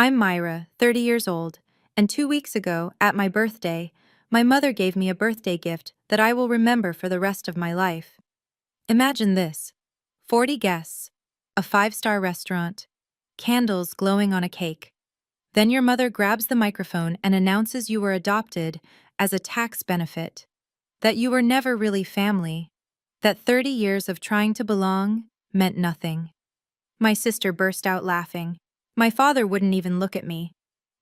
I'm Myra, 30 years old, and 2 weeks ago, at my birthday, my mother gave me a birthday gift that I will remember for the rest of my life. Imagine this: 40 guests, a five-star restaurant, candles glowing on a cake. Then your mother grabs the microphone and announces you were adopted as a tax benefit, that you were never really family, that 30 years of trying to belong meant nothing. My sister burst out laughing. My father wouldn't even look at me.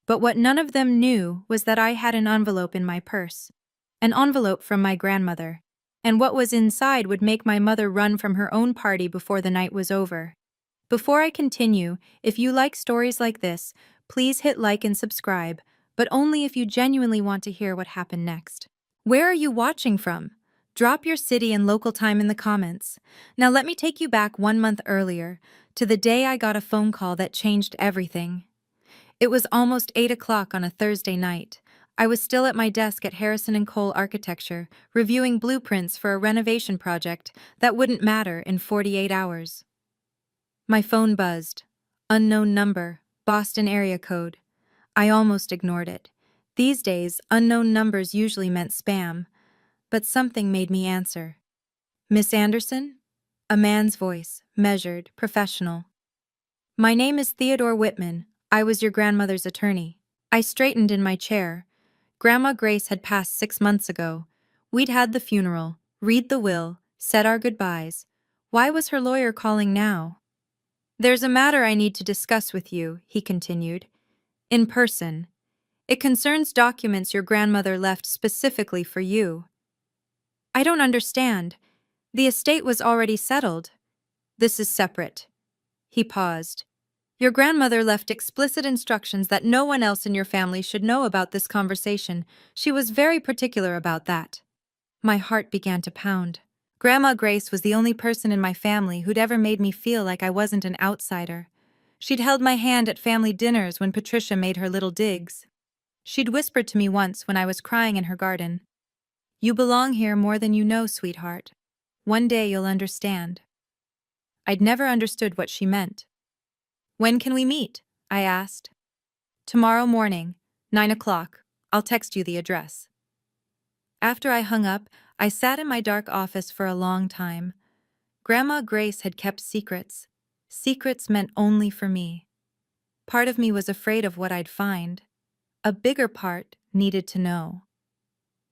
But what none of them knew was that I had an envelope in my purse. An envelope from my grandmother. And what was inside would make my mother run from her own party before the night was over. Before I continue, if you like stories like this, please hit like and subscribe, but only if you genuinely want to hear what happened next. Where are you watching from? Drop your city and local time in the comments. Now let me take you back 1 month earlier, to the day I got a phone call that changed everything. It was almost 8 o'clock on a Thursday night. I was still at my desk at Harrison & Cole Architecture, reviewing blueprints for a renovation project that wouldn't matter in 48 hours. My phone buzzed. Unknown number, Boston area code. I almost ignored it. These days, unknown numbers usually meant spam, but something made me answer. Miss Anderson? A man's voice, measured, professional. My name is Theodore Whitman. I was your grandmother's attorney. I straightened in my chair. Grandma Grace had passed 6 months ago. We'd had the funeral, read the will, said our goodbyes. Why was her lawyer calling now? There's a matter I need to discuss with you, he continued. In person. It concerns documents your grandmother left specifically for you. I don't understand. The estate was already settled. This is separate. He paused. Your grandmother left explicit instructions that no one else in your family should know about this conversation. She was very particular about that. My heart began to pound. Grandma Grace was the only person in my family who'd ever made me feel like I wasn't an outsider. She'd held my hand at family dinners when Patricia made her little digs. She'd whispered to me once when I was crying in her garden, "You belong here more than you know, sweetheart. One day you'll understand." I'd never understood what she meant. When can we meet? I asked. Tomorrow morning, 9 o'clock. I'll text you the address. After I hung up, I sat in my dark office for a long time. Grandma Grace had kept secrets. Secrets meant only for me. Part of me was afraid of what I'd find. A bigger part needed to know.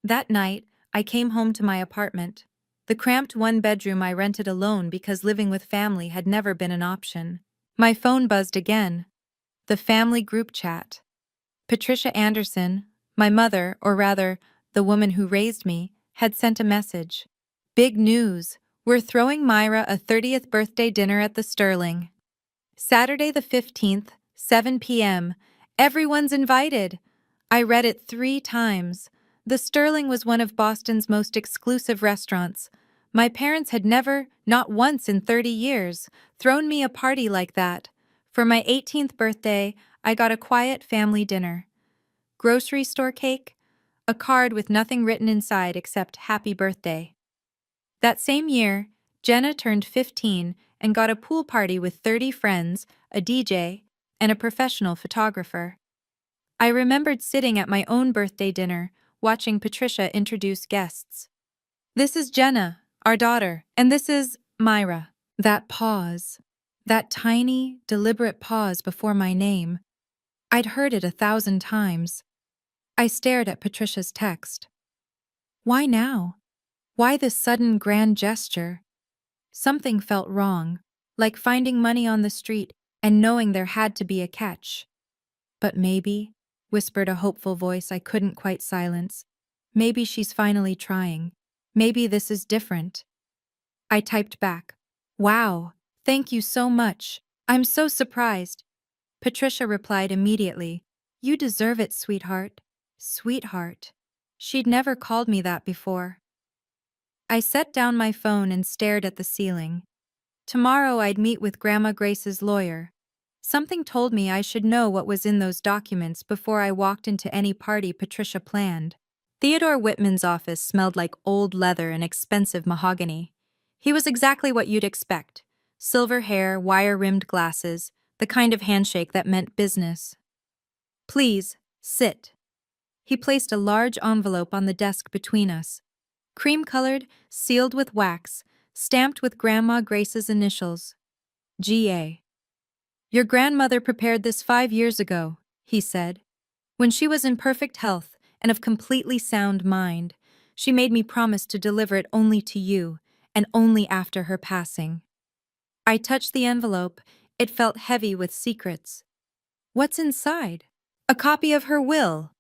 That night, I came home to my apartment, the cramped one-bedroom I rented alone because living with family had never been an option. My phone buzzed again. The family group chat. Patricia Anderson, my mother, or rather, the woman who raised me, had sent a message. Big news. We're throwing Myra a 30th birthday dinner at the Sterling. Saturday the 15th, 7 p.m. Everyone's invited. I read it 3 times. The Sterling was one of Boston's most exclusive restaurants. My parents had never, not once in 30 years, thrown me a party like that. For my 18th birthday, I got a quiet family dinner. Grocery store cake, a card with nothing written inside except "Happy Birthday." That same year, Jenna turned 15 and got a pool party with 30 friends, a DJ, and a professional photographer. I remembered sitting at my own birthday dinner, watching Patricia introduce guests. This is Jenna, our daughter, and this is Myra. That pause, that tiny, deliberate pause before my name, I'd heard it 1,000 times. I stared at Patricia's text. Why now? Why this sudden grand gesture? Something felt wrong, like finding money on the street and knowing there had to be a catch. But maybe, whispered a hopeful voice I couldn't quite silence, maybe she's finally trying. Maybe this is different. I typed back, "Wow, thank you so much. I'm so surprised." Patricia replied immediately, "You deserve it, sweetheart." Sweetheart. She'd never called me that before. I set down my phone and stared at the ceiling. Tomorrow I'd meet with Grandma Grace's lawyer. Something told me I should know what was in those documents before I walked into any party Patricia planned. Theodore Whitman's office smelled like old leather and expensive mahogany. He was exactly what you'd expect. Silver hair, wire-rimmed glasses, the kind of handshake that meant business. Please, sit. He placed a large envelope on the desk between us. Cream-colored, sealed with wax, stamped with Grandma Grace's initials. G.A. Your grandmother prepared this 5 years ago, he said. When she was in perfect health and of completely sound mind, she made me promise to deliver it only to you, and only after her passing. I touched the envelope. It felt heavy with secrets. What's inside? A copy of her will,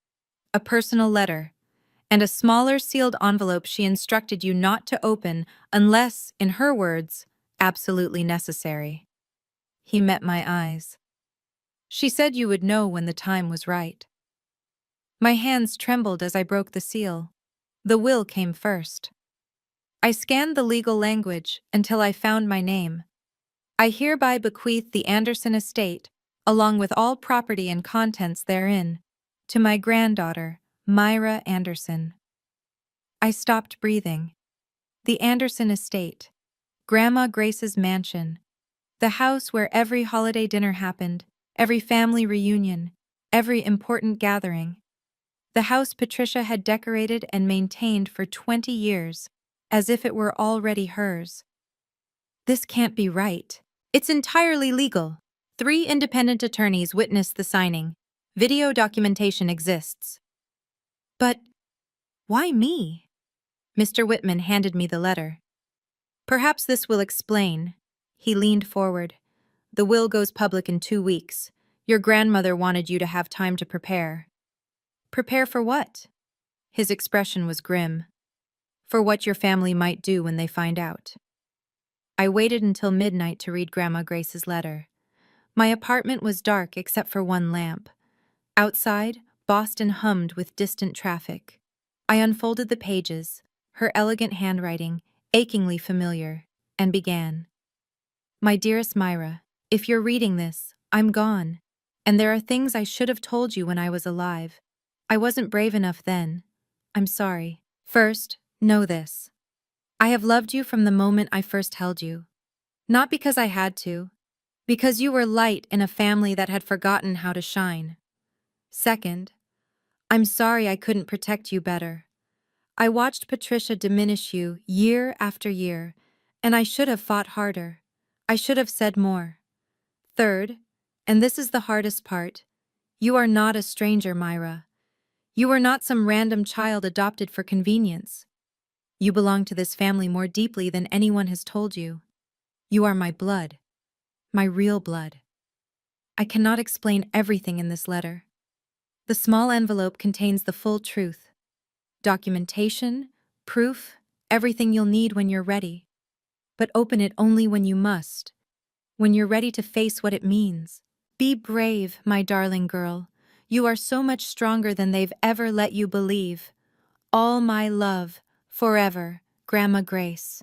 a personal letter, and a smaller sealed envelope she instructed you not to open unless, in her words, absolutely necessary. He met my eyes. She said you would know when the time was right. My hands trembled as I broke the seal. The will came first. I scanned the legal language until I found my name. I hereby bequeath the Anderson estate, along with all property and contents therein, to my granddaughter, Myra Anderson. I stopped breathing. The Anderson estate, Grandma Grace's mansion, the house where every holiday dinner happened, every family reunion, every important gathering. The house Patricia had decorated and maintained for 20 years, as if it were already hers. This can't be right. It's entirely legal. 3 independent attorneys witnessed the signing. Video documentation exists. But why me? Mr. Whitman handed me the letter. Perhaps this will explain. He leaned forward. The will goes public in 2 weeks. Your grandmother wanted you to have time to prepare. Prepare for what? His expression was grim. For what your family might do when they find out. I waited until midnight to read Grandma Grace's letter. My apartment was dark except for one lamp. Outside, Boston hummed with distant traffic. I unfolded the pages, her elegant handwriting, achingly familiar, and began. My dearest Myra, if you're reading this, I'm gone, and there are things I should have told you when I was alive. I wasn't brave enough then. I'm sorry. First, know this. I have loved you from the moment I first held you. Not because I had to, because you were light in a family that had forgotten how to shine. Second, I'm sorry I couldn't protect you better. I watched Patricia diminish you year after year, and I should have fought harder. I should have said more. Third, and this is the hardest part, you are not a stranger, Myra. You are not some random child adopted for convenience. You belong to this family more deeply than anyone has told you. You are my blood. My real blood. I cannot explain everything in this letter. The small envelope contains the full truth. Documentation, proof, everything you'll need when you're ready. But open it only when you must. When you're ready to face what it means. Be brave, my darling girl. You are so much stronger than they've ever let you believe. All my love, forever, Grandma Grace.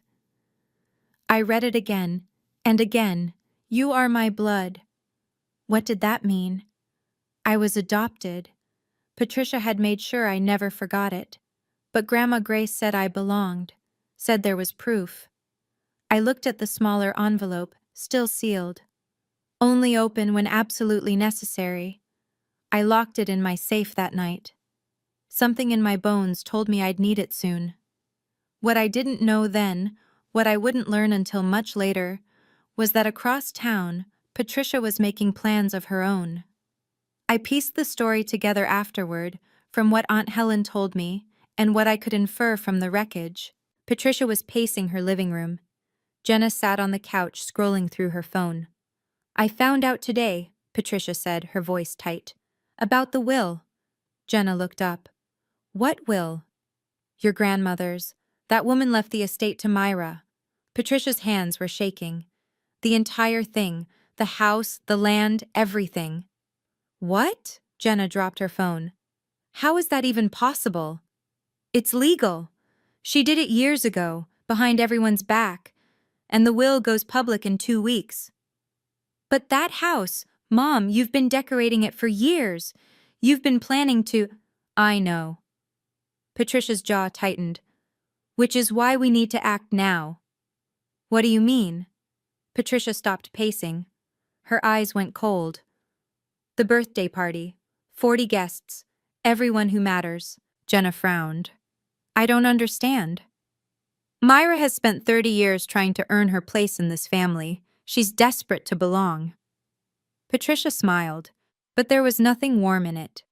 I read it again, and again. You are my blood. What did that mean? I was adopted. Patricia had made sure I never forgot it. But Grandma Grace said I belonged, said there was proof. I looked at the smaller envelope, still sealed. Only open when absolutely necessary. I locked it in my safe that night. Something in my bones told me I'd need it soon. What I didn't know then, what I wouldn't learn until much later, was that across town, Patricia was making plans of her own. I pieced the story together afterward, from what Aunt Helen told me, and what I could infer from the wreckage. Patricia was pacing her living room. Jenna sat on the couch scrolling through her phone. I found out today, Patricia said, her voice tight. About the will. Jenna looked up. What will? Your grandmother's. That woman left the estate to Myra. Patricia's hands were shaking. The entire thing, the house, the land, everything. What? Jenna dropped her phone. How is that even possible? It's legal. She did it years ago, behind everyone's back, and the will goes public in 2 weeks. But that house, Mom, you've been decorating it for years. You've been planning to... I know. Patricia's jaw tightened. Which is why we need to act now. What do you mean? Patricia stopped pacing. Her eyes went cold. The birthday party. 40 guests. Everyone who matters. Jenna frowned. I don't understand. Myra has spent 30 years trying to earn her place in this family. She's desperate to belong. Patricia smiled, but there was nothing warm in it.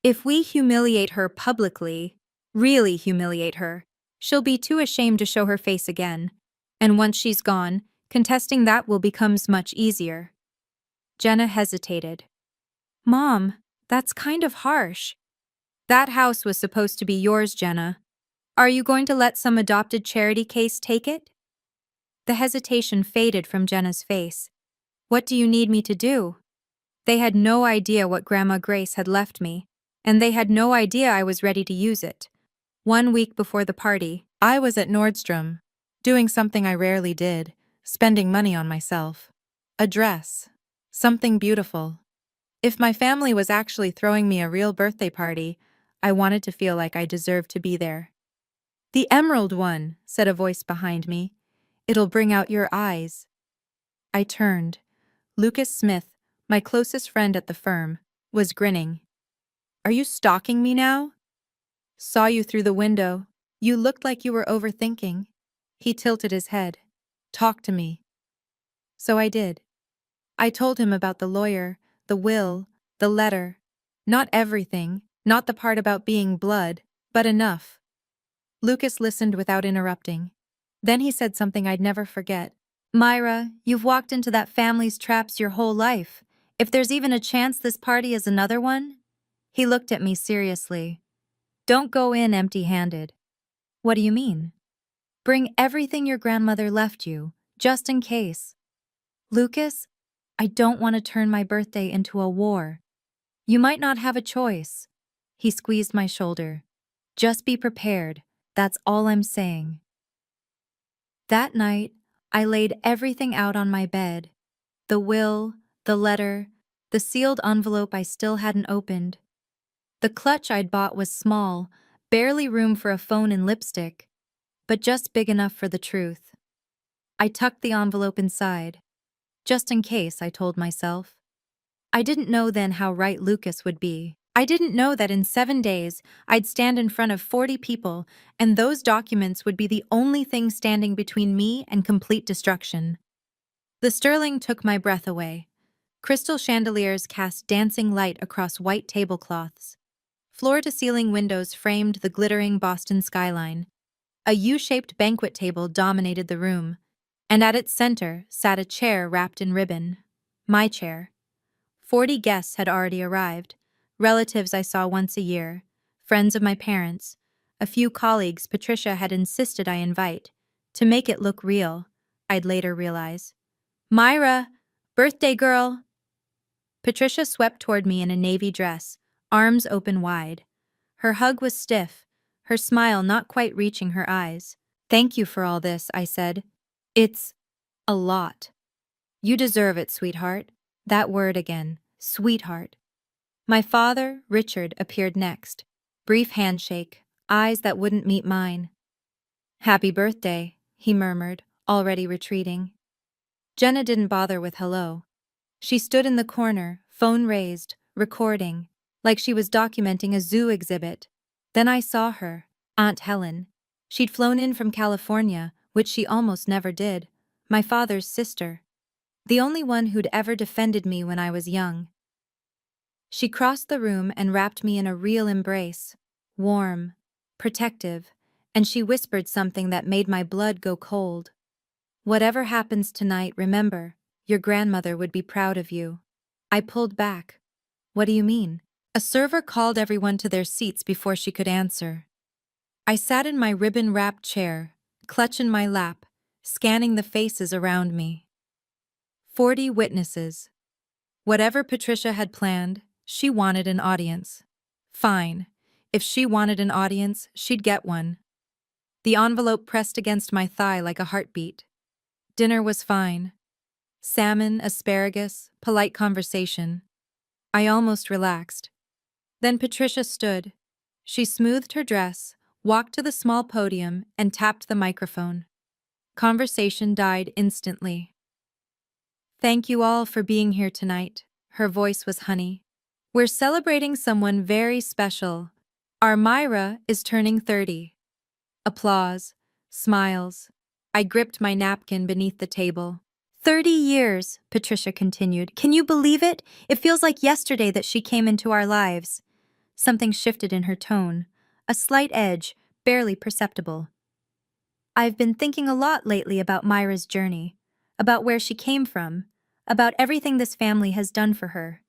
If we humiliate her publicly, really humiliate her, she'll be too ashamed to show her face again. And once she's gone, contesting that will become much easier. Jenna hesitated. Mom, that's kind of harsh. That house was supposed to be yours, Jenna. Are you going to let some adopted charity case take it? The hesitation faded from Jenna's face. What do you need me to do? They had no idea what Grandma Grace had left me, and they had no idea I was ready to use it. 1 week before the party, I was at Nordstrom, doing something I rarely did, spending money on myself. A dress. Something beautiful. If my family was actually throwing me a real birthday party, I wanted to feel like I deserved to be there. The emerald one, said a voice behind me. It'll bring out your eyes. I turned. Lucas Smith, my closest friend at the firm, was grinning. Are you stalking me now? Saw you through the window. You looked like you were overthinking. He tilted his head. Talk to me. So I did. I told him about the lawyer, the will, the letter. Not everything, not the part about being blood, but enough. Lucas listened without interrupting. Then he said something I'd never forget. Myra, you've walked into that family's traps your whole life. If there's even a chance this party is another one? He looked at me seriously. Don't go in empty-handed. What do you mean? Bring everything your grandmother left you, just in case. Lucas, I don't want to turn my birthday into a war. You might not have a choice. He squeezed my shoulder. Just be prepared, that's all I'm saying. That night, I laid everything out on my bed. The will, the letter, the sealed envelope I still hadn't opened. The clutch I'd bought was small, barely room for a phone and lipstick, but just big enough for the truth. I tucked the envelope inside. Just in case, I told myself. I didn't know then how right Lucas would be. I didn't know that in 7 days, I'd stand in front of 40 people, and those documents would be the only thing standing between me and complete destruction. The sterling took my breath away. Crystal chandeliers cast dancing light across white tablecloths. Floor-to-ceiling windows framed the glittering Boston skyline. A U-shaped banquet table dominated the room, and at its center sat a chair wrapped in ribbon. My chair. 40 guests had already arrived, relatives I saw once a year, friends of my parents, a few colleagues Patricia had insisted I invite, to make it look real, I'd later realize. Myra, birthday girl! Patricia swept toward me in a navy dress, arms open wide. Her hug was stiff, her smile not quite reaching her eyes. Thank you for all this, I said. It's a lot. You deserve it, sweetheart. That word again, sweetheart. My father, Richard, appeared next. Brief handshake, eyes that wouldn't meet mine. Happy birthday, he murmured, already retreating. Jenna didn't bother with hello. She stood in the corner, phone raised, recording, like she was documenting a zoo exhibit. Then I saw her, Aunt Helen. She'd flown in from California, which she almost never did, my father's sister. The only one who'd ever defended me when I was young. She crossed the room and wrapped me in a real embrace, warm, protective, and she whispered something that made my blood go cold. Whatever happens tonight, remember, your grandmother would be proud of you. I pulled back. What do you mean? A server called everyone to their seats before she could answer. I sat in my ribbon-wrapped chair, clutch in my lap, scanning the faces around me. 40 witnesses. Whatever Patricia had planned, she wanted an audience. Fine. If she wanted an audience, she'd get one. The envelope pressed against my thigh like a heartbeat. Dinner was fine. Salmon, asparagus, polite conversation. I almost relaxed. Then Patricia stood. She smoothed her dress, walked to the small podium, and tapped the microphone. Conversation died instantly. Thank you all for being here tonight. Her voice was honey. We're celebrating someone very special. Our Myra is turning 30. Applause. Smiles. I gripped my napkin beneath the table. 30 years, Patricia continued. Can you believe it? It feels like yesterday that she came into our lives. Something shifted in her tone. A slight edge, barely perceptible. I've been thinking a lot lately about Myra's journey, about where she came from, about everything this family has done for her.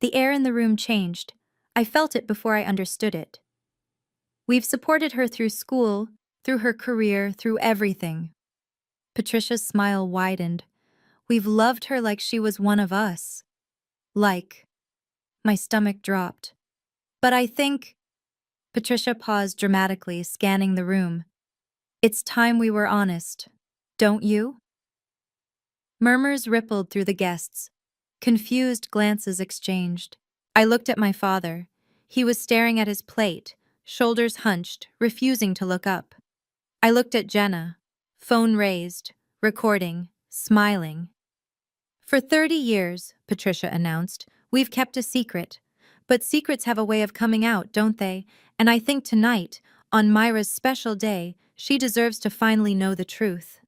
The air in the room changed. I felt it before I understood it. We've supported her through school, through her career, through everything. Patricia's smile widened. We've loved her like she was one of us. Like. My stomach dropped. But I think. Patricia paused dramatically, scanning the room. It's time we were honest. Don't you? Murmurs rippled through the guests. Confused glances exchanged. I looked at my father. He was staring at his plate, shoulders hunched, refusing to look up. I looked at Jenna, phone raised, recording, smiling. For 30 years, Patricia announced, we've kept a secret. But secrets have a way of coming out, don't they? And I think tonight, on Myra's special day, she deserves to finally know the truth.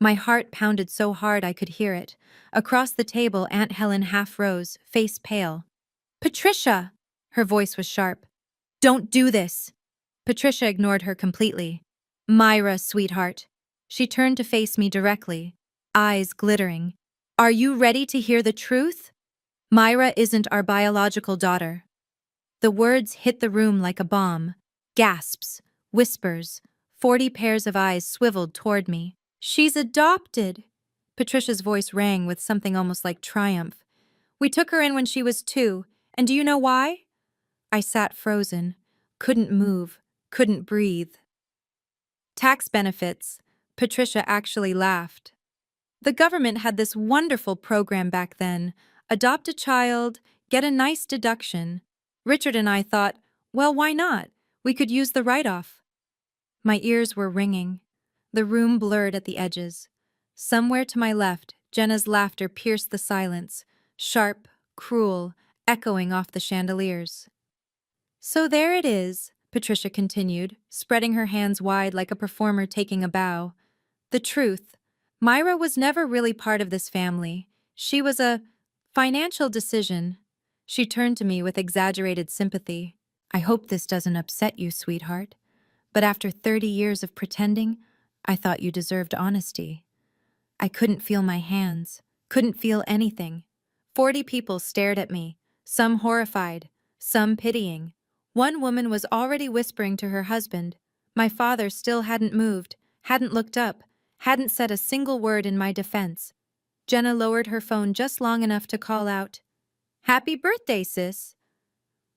My heart pounded so hard I could hear it. Across the table, Aunt Helen half rose, face pale. Patricia! Her voice was sharp. Don't do this! Patricia ignored her completely. Myra, sweetheart. She turned to face me directly, eyes glittering. Are you ready to hear the truth? Myra isn't our biological daughter. The words hit the room like a bomb. Gasps, whispers, 40 pairs of eyes swiveled toward me. She's adopted. Patricia's voice rang with something almost like triumph. We took her in when she was 2, and do you know why? I sat frozen, couldn't move, couldn't breathe. Tax benefits. Patricia actually laughed. The government had this wonderful program back then. Adopt a child, get a nice deduction. Richard and I thought, well, why not? We could use the write-off. My ears were ringing. The room blurred at the edges. Somewhere to my left, Jenna's laughter pierced the silence, sharp, cruel, echoing off the chandeliers. So there it is, Patricia continued, spreading her hands wide like a performer taking a bow. The truth. Myra was never really part of this family. She was a financial decision. She turned to me with exaggerated sympathy. I hope this doesn't upset you, sweetheart. But after 30 years of pretending, I thought you deserved honesty. I couldn't feel my hands, couldn't feel anything. 40 people stared at me, some horrified, some pitying. One woman was already whispering to her husband. My father still hadn't moved, hadn't looked up, hadn't said a single word in my defense. Jenna lowered her phone just long enough to call out, "Happy birthday, sis!"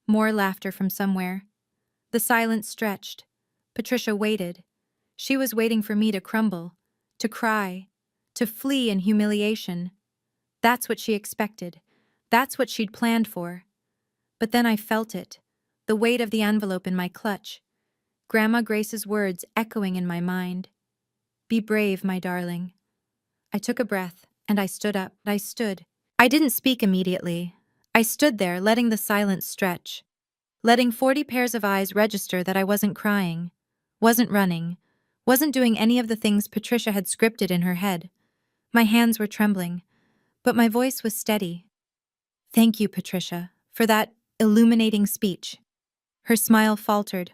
More laughter from somewhere. The silence stretched. Patricia waited. She was waiting for me to crumble, to cry, to flee in humiliation. That's what she expected. That's what she'd planned for. But then I felt it, the weight of the envelope in my clutch. Grandma Grace's words echoing in my mind. Be brave, my darling. I took a breath, and I stood up. I stood. I didn't speak immediately. I stood there, letting the silence stretch, letting 40 pairs of eyes register that I wasn't crying, wasn't running, wasn't doing any of the things Patricia had scripted in her head. My hands were trembling, but my voice was steady. Thank you, Patricia, for that illuminating speech. Her smile faltered.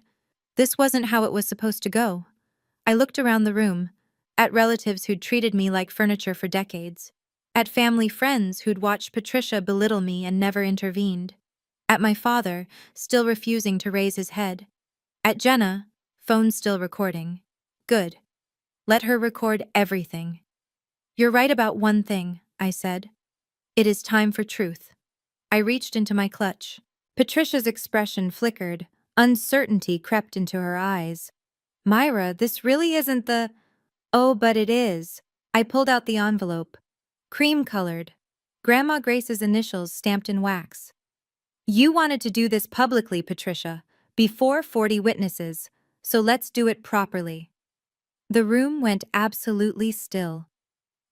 This wasn't how it was supposed to go. I looked around the room, at relatives who'd treated me like furniture for decades, at family friends who'd watched Patricia belittle me and never intervened, at my father, still refusing to raise his head, at Jenna, phone still recording. Good. Let her record everything. You're right about one thing, I said. It is time for truth. I reached into my clutch. Patricia's expression flickered. Uncertainty crept into her eyes. Myra, this really isn't the... Oh, but it is. I pulled out the envelope. Cream-colored. Grandma Grace's initials stamped in wax. You wanted to do this publicly, Patricia, before 40 witnesses, so let's do it properly. The room went absolutely still.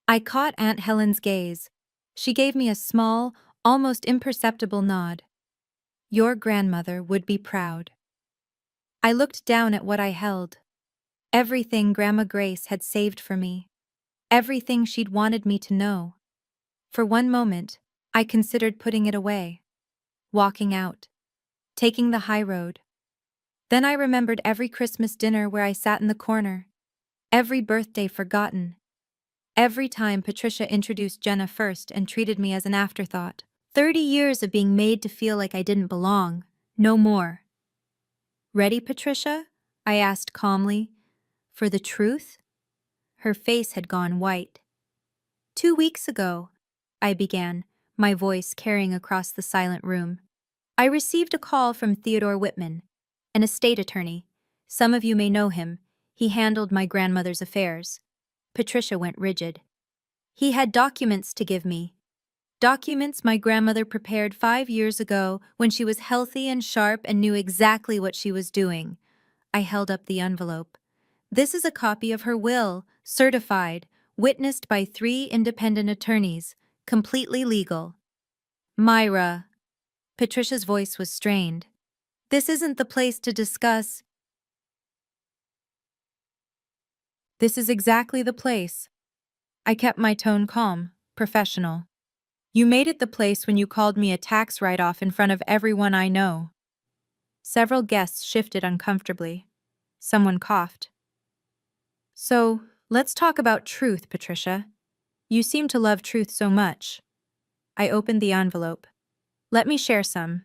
I caught Aunt Helen's gaze. She gave me a small, almost imperceptible nod. Your grandmother would be proud. I looked down at what I held. Everything Grandma Grace had saved for me. Everything she'd wanted me to know. For one moment, I considered putting it away, walking out, taking the high road. Then I remembered every Christmas dinner where I sat in the corner, every birthday forgotten, every time Patricia introduced Jenna first and treated me as an afterthought. 30 years of being made to feel like I didn't belong, no more. Ready, Patricia? I asked calmly. For the truth? Her face had gone white. 2 weeks ago, I began, my voice carrying across the silent room. I received a call from Theodore Whitman, an estate attorney. Some of you may know him. He handled my grandmother's affairs. Patricia went rigid. He had documents to give me. Documents my grandmother prepared 5 years ago when she was healthy and sharp and knew exactly what she was doing. I held up the envelope. This is a copy of her will, certified, witnessed by 3 independent attorneys, completely legal. Myra. Patricia's voice was strained. This isn't the place to discuss. This is exactly the place. I kept my tone calm, professional. You made it the place when you called me a tax write-off in front of everyone I know. Several guests shifted uncomfortably. Someone coughed. So, let's talk about truth, Patricia. You seem to love truth so much. I opened the envelope. Let me share some.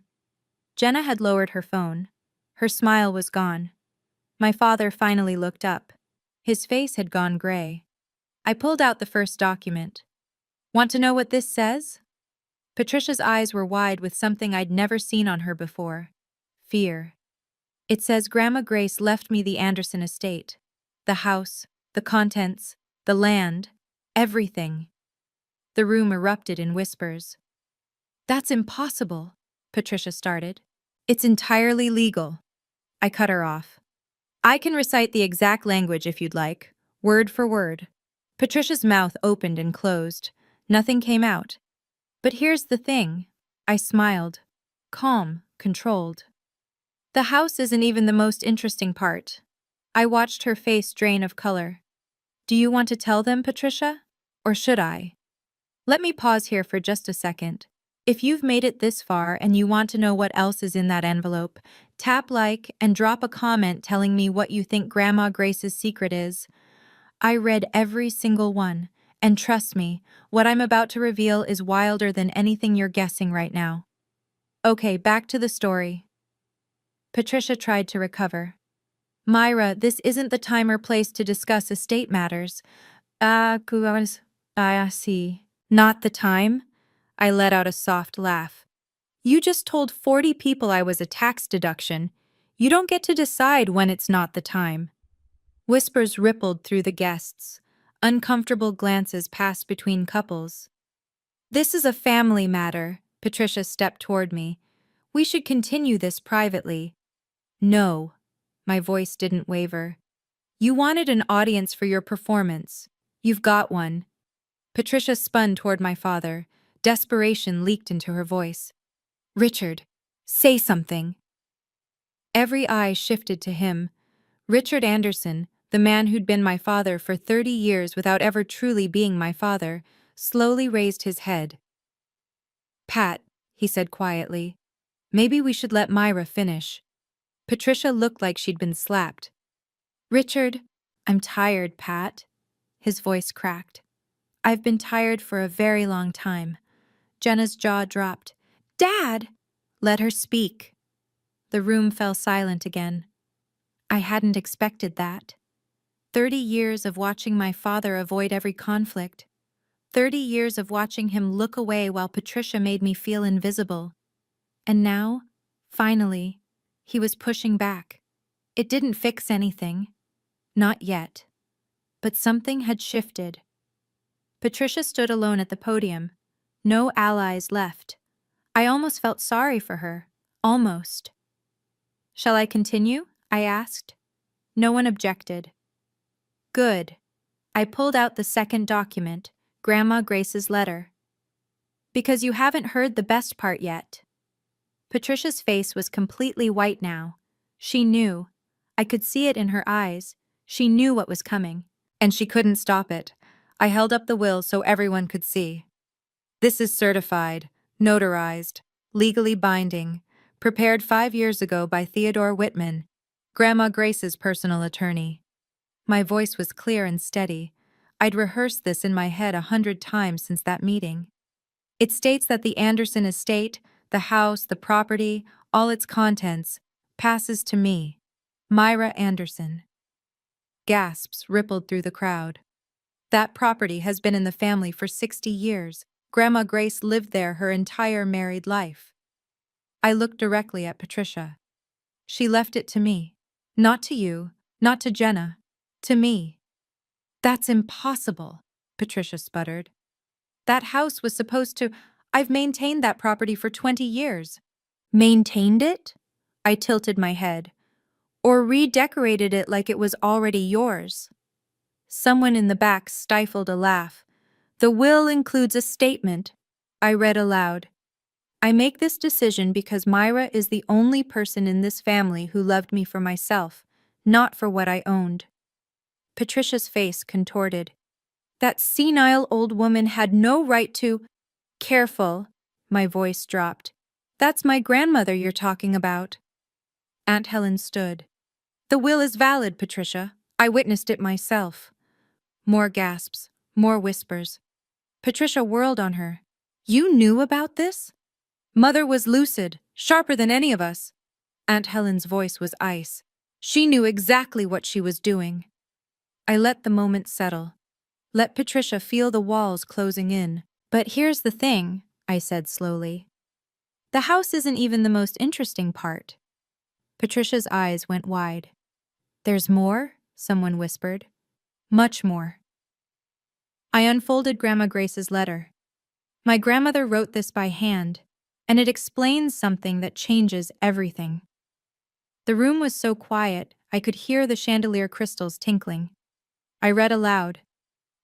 Jenna had lowered her phone. Her smile was gone. My father finally looked up. His face had gone gray. I pulled out the first document. Want to know what this says? Patricia's eyes were wide with something I'd never seen on her before. Fear. It says Grandma Grace left me the Anderson estate. The house, the contents, the land, everything. The room erupted in whispers. That's impossible, Patricia started. It's entirely legal. I cut her off. I can recite the exact language if you'd like, word for word. Patricia's mouth opened and closed. Nothing came out. But here's the thing. I smiled. Calm, controlled. The house isn't even the most interesting part. I watched her face drain of color. Do you want to tell them, Patricia? Or should I? Let me pause here for just a second. If you've made it this far and you want to know what else is in that envelope, tap like and drop a comment telling me what you think Grandma Grace's secret is. I read every single one, and trust me, what I'm about to reveal is wilder than anything you're guessing right now. Okay, back to the story. Patricia tried to recover. Myra, this isn't the time or place to discuss estate matters. I see. Not the time? I let out a soft laugh. You just told 40 people I was a tax deduction. You don't get to decide when it's not the time. Whispers rippled through the guests. Uncomfortable glances passed between couples. This is a family matter, Patricia stepped toward me. We should continue this privately. No. My voice didn't waver. You wanted an audience for your performance. You've got one. Patricia spun toward my father. Desperation leaked into her voice. Richard, say something. Every eye shifted to him. Richard Anderson, the man who'd been my father for 30 years without ever truly being my father, slowly raised his head. Pat, he said quietly, maybe we should let Myra finish. Patricia looked like she'd been slapped. Richard, I'm tired, Pat. His voice cracked. I've been tired for a very long time. Jenna's jaw dropped. Dad! Let her speak. The room fell silent again. I hadn't expected that. 30 years of watching my father avoid every conflict. 30 years of watching him look away while Patricia made me feel invisible. And now, finally, he was pushing back. It didn't fix anything. Not yet. But something had shifted. Patricia stood alone at the podium. No allies left. I almost felt sorry for her. Almost. Shall I continue? I asked. No one objected. Good. I pulled out the second document, Grandma Grace's letter. Because you haven't heard the best part yet. Patricia's face was completely white now. She knew. I could see it in her eyes. She knew what was coming. And she couldn't stop it. I held up the will so everyone could see. This is certified, notarized, legally binding, prepared 5 years ago by Theodore Whitman, Grandma Grace's personal attorney. My voice was clear and steady. I'd rehearsed this in my head 100 times since that meeting. It states that the Anderson estate, the house, the property, all its contents, passes to me, Myra Anderson. Gasps rippled through the crowd. That property has been in the family for 60 years. Grandma Grace lived there her entire married life. I looked directly at Patricia. She left it to me. Not to you, not to Jenna. To me. That's impossible, Patricia sputtered. That house was supposed to… I've maintained that property for 20 years. Maintained it? I tilted my head. Or redecorated it like it was already yours. Someone in the back stifled a laugh. The will includes a statement. I read aloud. I make this decision because Myra is the only person in this family who loved me for myself, not for what I owned. Patricia's face contorted. That senile old woman had no right to… Careful, my voice dropped. That's my grandmother you're talking about. Aunt Helen stood. The will is valid, Patricia. I witnessed it myself. More gasps, more whispers. Patricia whirled on her. You knew about this? Mother was lucid, sharper than any of us. Aunt Helen's voice was ice. She knew exactly what she was doing. I let the moment settle. Let Patricia feel the walls closing in. But here's the thing, I said slowly. The house isn't even the most interesting part. Patricia's eyes went wide. There's more? Someone whispered. Much more. I unfolded Grandma Grace's letter. My grandmother wrote this by hand, and it explains something that changes everything. The room was so quiet, I could hear the chandelier crystals tinkling. I read aloud.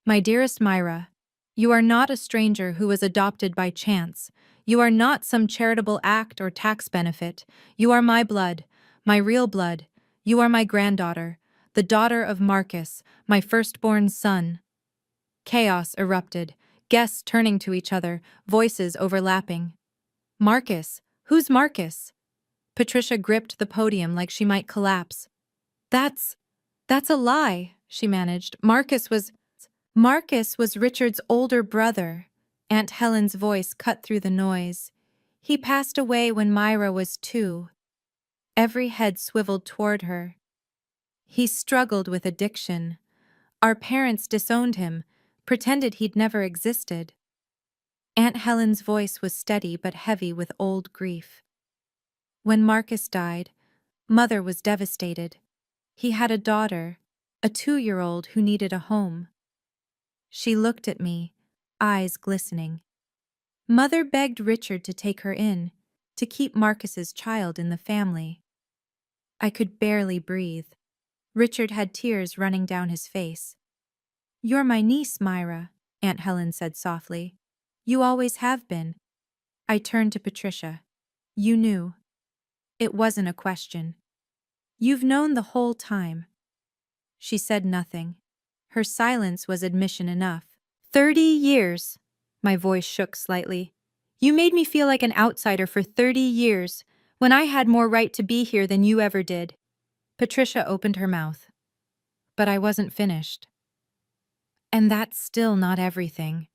My dearest Myra, you are not a stranger who was adopted by chance. You are not some charitable act or tax benefit. You are my blood, my real blood. You are my granddaughter, the daughter of Marcus, my firstborn son. Chaos erupted, guests turning to each other, voices overlapping. Marcus? Who's Marcus? Patricia gripped the podium like she might collapse. That's a lie, she managed. Marcus was Richard's older brother. Aunt Helen's voice cut through the noise. He passed away when Myra was 2. Every head swiveled toward her. He struggled with addiction. Our parents disowned him, pretended he'd never existed. Aunt Helen's voice was steady but heavy with old grief. When Marcus died, Mother was devastated. He had a daughter, a 2-year-old who needed a home. She looked at me, eyes glistening. Mother begged Richard to take her in, to keep Marcus's child in the family. I could barely breathe. Richard had tears running down his face. You're my niece, Myra, Aunt Helen said softly. You always have been. I turned to Patricia. You knew. It wasn't a question. You've known the whole time. She said nothing. Her silence was admission enough. 30 years. My voice shook slightly. You made me feel like an outsider for 30 years, when I had more right to be here than you ever did. Patricia opened her mouth. But I wasn't finished. And that's still not everything.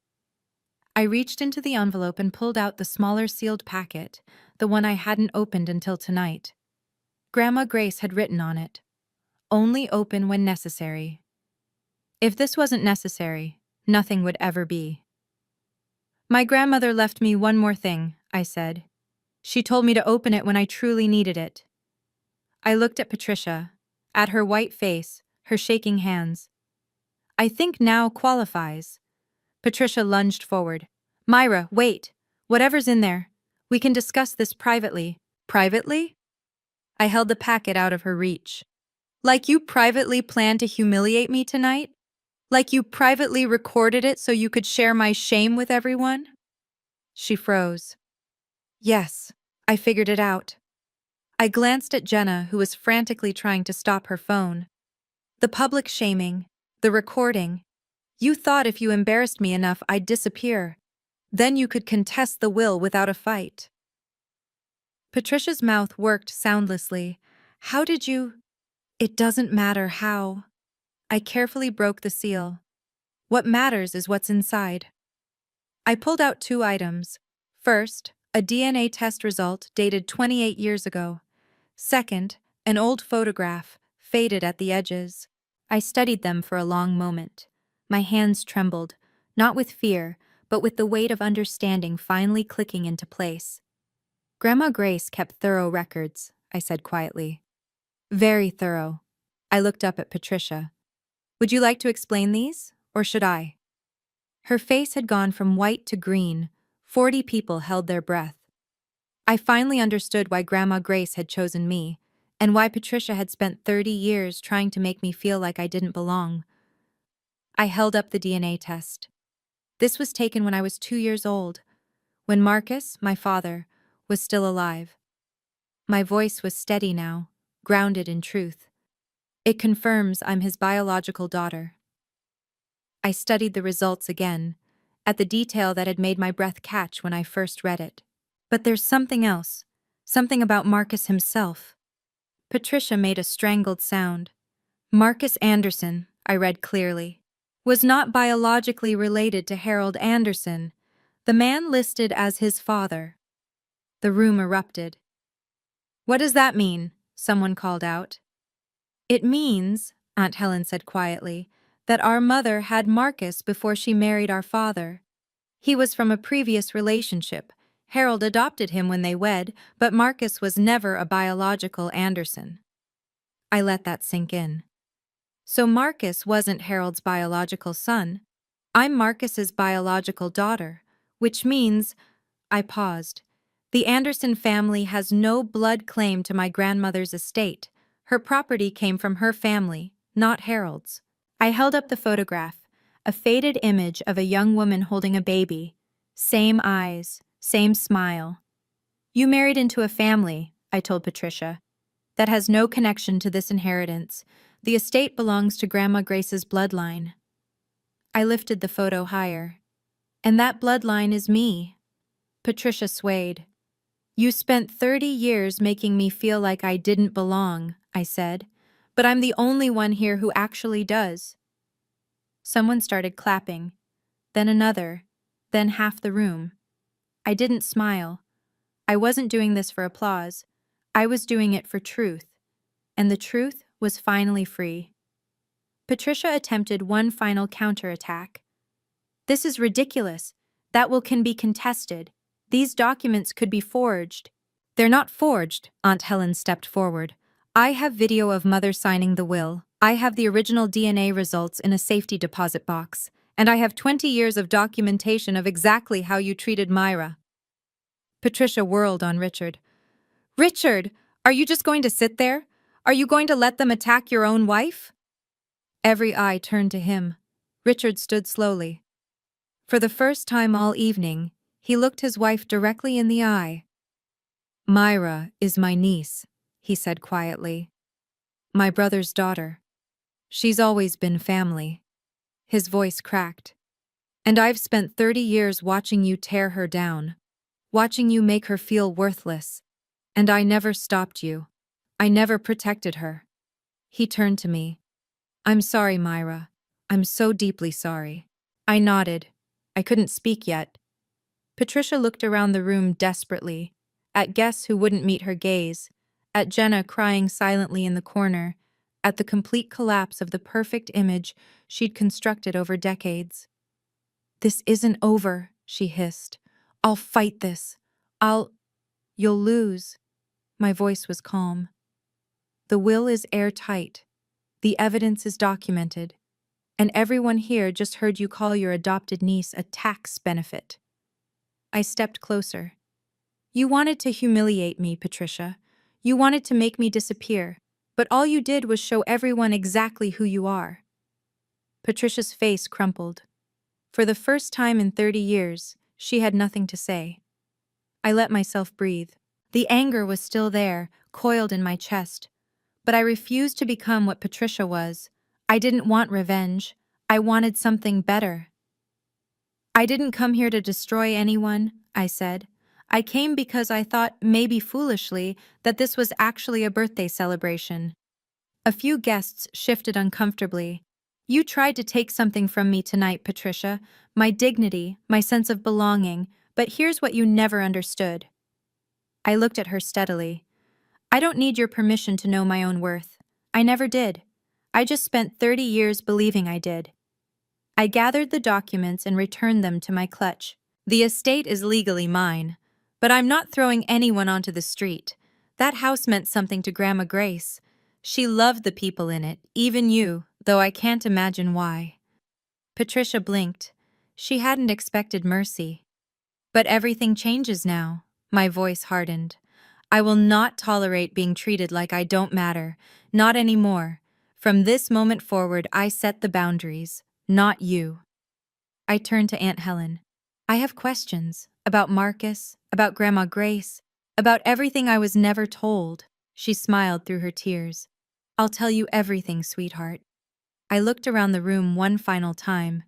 I reached into the envelope and pulled out the smaller sealed packet, the one I hadn't opened until tonight. Grandma Grace had written on it, only open when necessary. If this wasn't necessary, nothing would ever be. My grandmother left me one more thing, I said. She told me to open it when I truly needed it. I looked at Patricia, at her white face, her shaking hands. I think now qualifies. Patricia lunged forward. Myra, wait. Whatever's in there. We can discuss this privately. Privately? I held the packet out of her reach. Like you privately planned to humiliate me tonight? Like you privately recorded it so you could share my shame with everyone? She froze. Yes, I figured it out. I glanced at Jenna, who was frantically trying to stop her phone. The public shaming, the recording. You thought if you embarrassed me enough, I'd disappear. Then you could contest the will without a fight. Patricia's mouth worked soundlessly. How did you? It doesn't matter how. I carefully broke the seal. What matters is what's inside. I pulled out 2 items. First, a DNA test result dated 28 years ago. Second, an old photograph, faded at the edges. I studied them for a long moment. My hands trembled, not with fear, but with the weight of understanding finally clicking into place. Grandma Grace kept thorough records, I said quietly. Very thorough. I looked up at Patricia. Would you like to explain these, or should I? Her face had gone from white to green. 40 people held their breath. I finally understood why Grandma Grace had chosen me, and why Patricia had spent 30 years trying to make me feel like I didn't belong. I held up the DNA test. This was taken when I was 2 years old, when Marcus, my father, was still alive. My voice was steady now, grounded in truth. It confirms I'm his biological daughter. I studied the results again, at the detail that had made my breath catch when I first read it. But there's something else, something about Marcus himself. Patricia made a strangled sound. Marcus Anderson, I read clearly, was not biologically related to Harold Anderson, the man listed as his father. The room erupted. What does that mean? Someone called out. It means, Aunt Helen said quietly, that our mother had Marcus before she married our father. He was from a previous relationship. Harold adopted him when they wed, but Marcus was never a biological Anderson. I let that sink in. So Marcus wasn't Harold's biological son. I'm Marcus's biological daughter, which means, I paused. The Anderson family has no blood claim to my grandmother's estate. Her property came from her family, not Harold's. I held up the photograph, a faded image of a young woman holding a baby. Same eyes, same smile. You married into a family, I told Patricia, that has no connection to this inheritance. The estate belongs to Grandma Grace's bloodline. I lifted the photo higher. And that bloodline is me. Patricia swayed. You spent 30 years making me feel like I didn't belong, I said, but I'm the only one here who actually does. Someone started clapping, then another, then half the room. I didn't smile. I wasn't doing this for applause. I was doing it for truth, and the truth was finally free. Patricia attempted one final counterattack. This is ridiculous. That will can be contested. These documents could be forged. They're not forged, Aunt Helen stepped forward. I have video of Mother signing the will. I have the original DNA results in a safety deposit box. And I have 20 years of documentation of exactly how you treated Myra. Patricia whirled on Richard. Richard, are you just going to sit there? Are you going to let them attack your own wife? Every eye turned to him. Richard stood slowly. For the first time all evening, he looked his wife directly in the eye. Myra is my niece, he said quietly. My brother's daughter. She's always been family. His voice cracked. And I've spent 30 years watching you tear her down, watching you make her feel worthless. And I never stopped you. I never protected her. He turned to me. I'm sorry, Myra. I'm so deeply sorry. I nodded. I couldn't speak yet. Patricia looked around the room desperately, at guests who wouldn't meet her gaze, at Jenna crying silently in the corner, at the complete collapse of the perfect image she'd constructed over decades. This isn't over, she hissed. I'll fight this. You'll lose. My voice was calm. The will is airtight. The evidence is documented. And everyone here just heard you call your adopted niece a tax benefit. I stepped closer. You wanted to humiliate me, Patricia. You wanted to make me disappear, but all you did was show everyone exactly who you are. Patricia's face crumpled. For the first time in 30 years, she had nothing to say. I let myself breathe. The anger was still there, coiled in my chest. But I refused to become what Patricia was. I didn't want revenge. I wanted something better. I didn't come here to destroy anyone, I said. I came because I thought, maybe foolishly, that this was actually a birthday celebration. A few guests shifted uncomfortably. You tried to take something from me tonight, Patricia. My dignity, my sense of belonging. But here's what you never understood. I looked at her steadily. I don't need your permission to know my own worth. I never did. I just spent 30 years believing I did. I gathered the documents and returned them to my clutch. The estate is legally mine, but I'm not throwing anyone onto the street. That house meant something to Grandma Grace. She loved the people in it, even you, though I can't imagine why. Patricia blinked. She hadn't expected mercy. But everything changes now. My voice hardened. I will not tolerate being treated like I don't matter. Not anymore. From this moment forward, I set the boundaries. Not you. I turned to Aunt Helen. I have questions about Marcus, about Grandma Grace, about everything I was never told. She smiled through her tears. I'll tell you everything, sweetheart. I looked around the room one final time.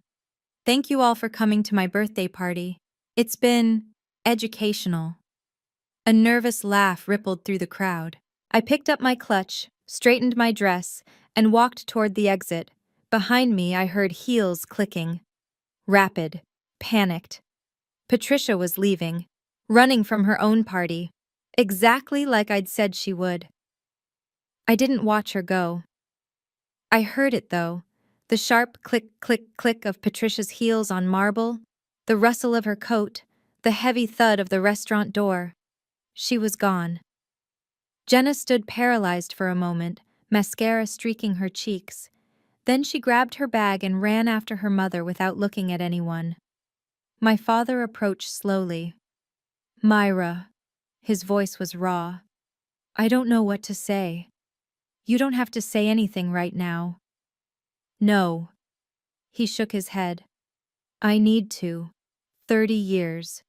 Thank you all for coming to my birthday party. It's been educational. A nervous laugh rippled through the crowd. I picked up my clutch, straightened my dress, and walked toward the exit. Behind me, I heard heels clicking. Rapid, panicked. Patricia was leaving, running from her own party, exactly like I'd said she would. I didn't watch her go. I heard it, though, the sharp click, click, click of Patricia's heels on marble, the rustle of her coat, the heavy thud of the restaurant door. She was gone. Jenna stood paralyzed for a moment, mascara streaking her cheeks. Then she grabbed her bag and ran after her mother without looking at anyone. My father approached slowly. Myra. His voice was raw. I don't know what to say. You don't have to say anything right now. No. He shook his head. I need to. 30 years.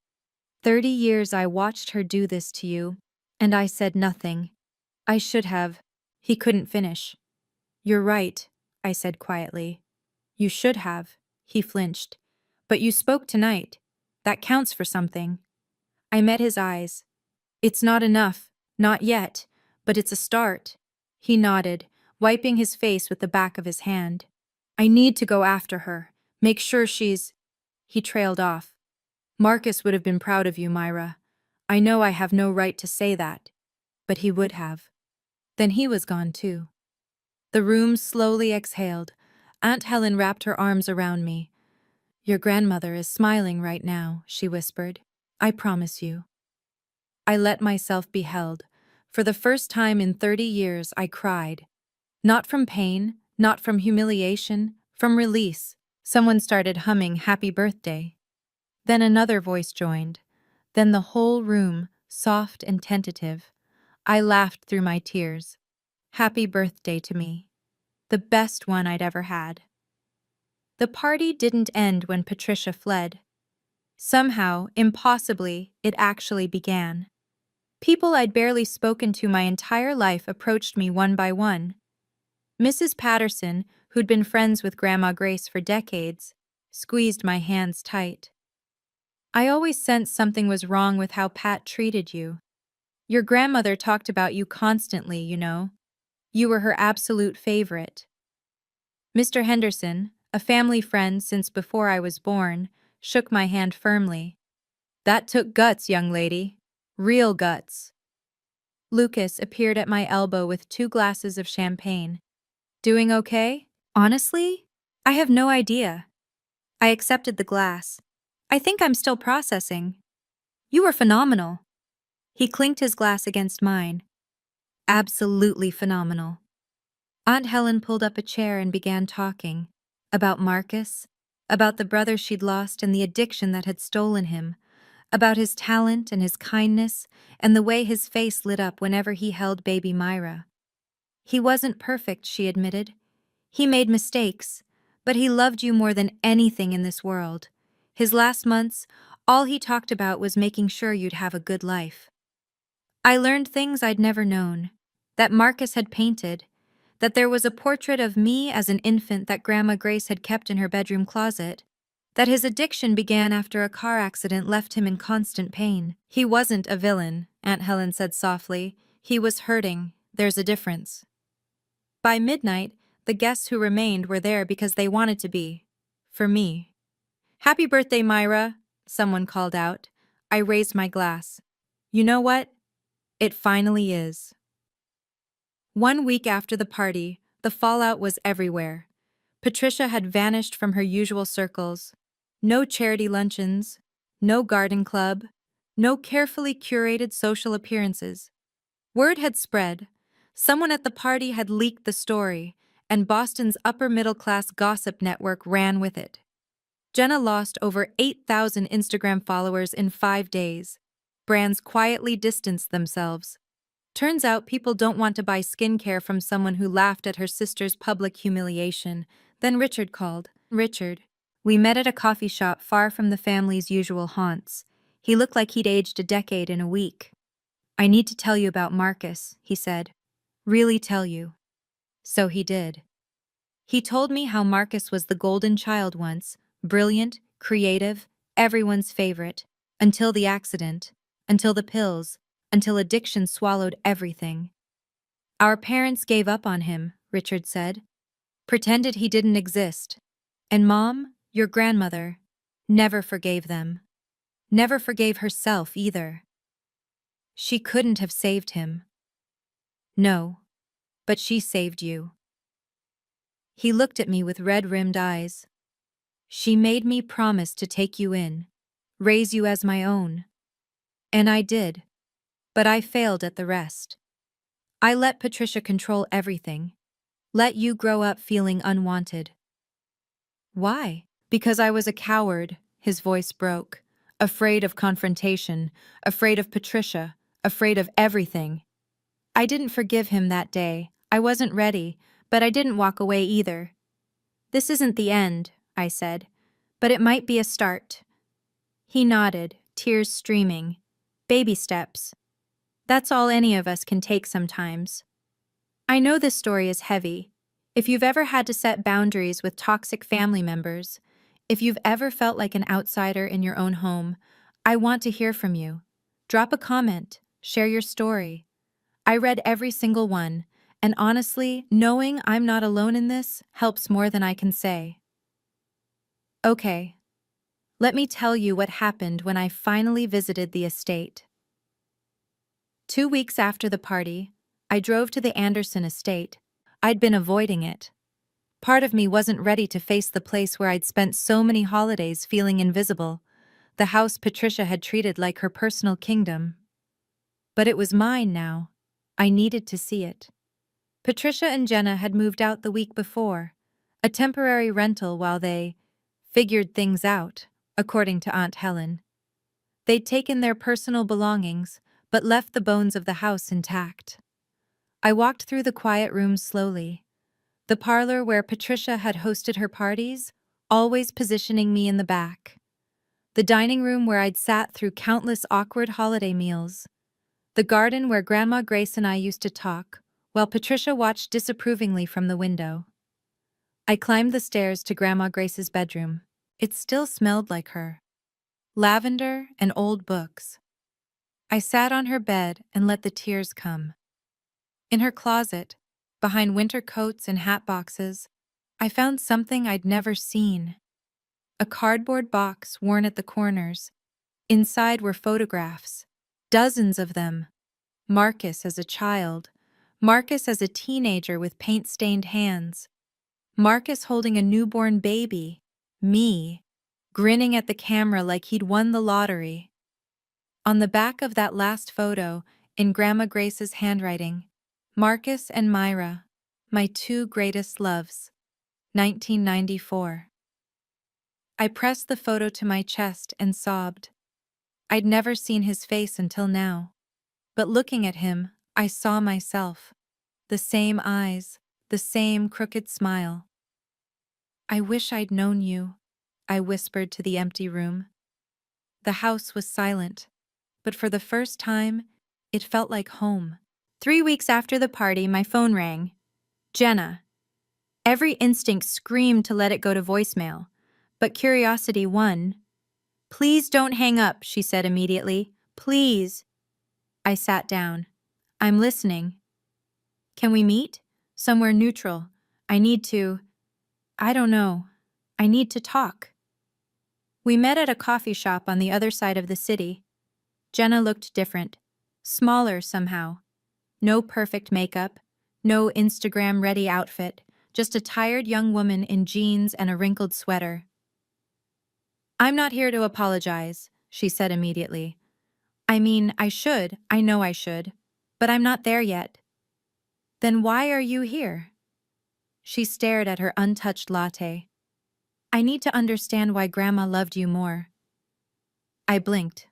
30 years I watched her do this to you, and I said nothing. I should have. He couldn't finish. You're right, I said quietly. You should have. He flinched. But you spoke tonight. That counts for something. I met his eyes. It's not enough, not yet, but it's a start. He nodded, wiping his face with the back of his hand. I need to go after her, make sure she's... He trailed off. Marcus would have been proud of you, Myra. I know I have no right to say that, but he would have. Then he was gone too. The room slowly exhaled. Aunt Helen wrapped her arms around me. Your grandmother is smiling right now, she whispered. I promise you. I let myself be held. For the first time in 30 years, I cried. Not from pain, not from humiliation, from release. Someone started humming Happy Birthday. Then another voice joined. Then the whole room, soft and tentative. I laughed through my tears. Happy birthday to me. The best one I'd ever had. The party didn't end when Patricia fled. Somehow, impossibly, it actually began. People I'd barely spoken to my entire life approached me one by one. Mrs. Patterson, who'd been friends with Grandma Grace for decades, squeezed my hands tight. I always sensed something was wrong with how Pat treated you. Your grandmother talked about you constantly, you know. You were her absolute favorite. Mr. Henderson, a family friend since before I was born, shook my hand firmly. That took guts, young lady. Real guts. Lucas appeared at my elbow with 2 glasses of champagne. Doing okay? Honestly? I have no idea. I accepted the glass. I think I'm still processing. You were phenomenal. He clinked his glass against mine. Absolutely phenomenal. Aunt Helen pulled up a chair and began talking. About Marcus, about the brother she'd lost and the addiction that had stolen him, about his talent and his kindness and the way his face lit up whenever he held baby Myra. He wasn't perfect, she admitted. He made mistakes, but he loved you more than anything in this world. His last months, all he talked about was making sure you'd have a good life. I learned things I'd never known. That Marcus had painted, that there was a portrait of me as an infant that Grandma Grace had kept in her bedroom closet, that his addiction began after a car accident left him in constant pain. He wasn't a villain, Aunt Helen said softly. He was hurting. There's a difference. By midnight, the guests who remained were there because they wanted to be. For me. "Happy birthday, Myra," someone called out. I raised my glass. You know what? It finally is. 1 week after the party, the fallout was everywhere. Patricia had vanished from her usual circles. No charity luncheons, no garden club, no carefully curated social appearances. Word had spread. Someone at the party had leaked the story, and Boston's upper-middle-class gossip network ran with it. Jenna lost over 8,000 Instagram followers in 5 days. Brands quietly distanced themselves. Turns out people don't want to buy skincare from someone who laughed at her sister's public humiliation. Then Richard called. Richard. We met at a coffee shop far from the family's usual haunts. He looked like he'd aged a decade in a week. "I need to tell you about Marcus," he said. "Really tell you." So he did. He told me how Marcus was the golden child once, brilliant, creative, everyone's favorite, until the accident, until the pills, until addiction swallowed everything. "Our parents gave up on him," Richard said. "Pretended he didn't exist. And Mom, your grandmother, never forgave them. Never forgave herself either. She couldn't have saved him." "No, but she saved you." He looked at me with red-rimmed eyes. "She made me promise to take you in, raise you as my own. And I did. But I failed at the rest. I let Patricia control everything. Let you grow up feeling unwanted." "Why?" "Because I was a coward," his voice broke. "Afraid of confrontation, afraid of Patricia, afraid of everything. I didn't forgive him that day. I wasn't ready, but I didn't walk away either." "This isn't the end," I said, "but it might be a start." He nodded, tears streaming. "Baby steps. That's all any of us can take sometimes." I know this story is heavy. If you've ever had to set boundaries with toxic family members, if you've ever felt like an outsider in your own home, I want to hear from you. Drop a comment, share your story. I read every single one, and honestly, knowing I'm not alone in this helps more than I can say. Okay, let me tell you what happened when I finally visited the estate. 2 weeks after the party, I drove to the Anderson estate. I'd been avoiding it. Part of me wasn't ready to face the place where I'd spent so many holidays feeling invisible, the house Patricia had treated like her personal kingdom. But it was mine now. I needed to see it. Patricia and Jenna had moved out the week before, a temporary rental while they figured things out, according to Aunt Helen. They'd taken their personal belongings, but left the bones of the house intact. I walked through the quiet rooms slowly. The parlor where Patricia had hosted her parties, always positioning me in the back. The dining room where I'd sat through countless awkward holiday meals. The garden where Grandma Grace and I used to talk, while Patricia watched disapprovingly from the window. I climbed the stairs to Grandma Grace's bedroom. It still smelled like her. Lavender and old books. I sat on her bed and let the tears come. In her closet, behind winter coats and hat boxes, I found something I'd never seen. A cardboard box worn at the corners. Inside were photographs. Dozens of them. Marcus as a child. Marcus as a teenager with paint-stained hands. Marcus holding a newborn baby. Me. Grinning at the camera like he'd won the lottery. On the back of that last photo, in Grandma Grace's handwriting, Marcus and Myra, my two greatest loves. 1994. I pressed the photo to my chest and sobbed. I'd never seen his face until now. But looking at him, I saw myself. The same eyes, the same crooked smile. "I wish I'd known you," I whispered to the empty room. The house was silent, but for the first time, It felt like home. 3 weeks after the party, my phone rang. Jenna. Every instinct screamed to let it go to voicemail, but curiosity won. "Please don't hang up," she said immediately. "Please." I sat down. "I'm listening." "Can we meet? Somewhere neutral. I need to. I don't know. I need to talk." We met at a coffee shop on the other side of the city. Jenna looked different. Smaller somehow. No perfect makeup. No Instagram-ready outfit. Just a tired young woman in jeans and a wrinkled sweater. "I'm not here to apologize," she said immediately. "I mean, I know I should, but I'm not there yet." "Then why are you here?" She stared at her untouched latte. "I need to understand why Grandma loved you more." I blinked.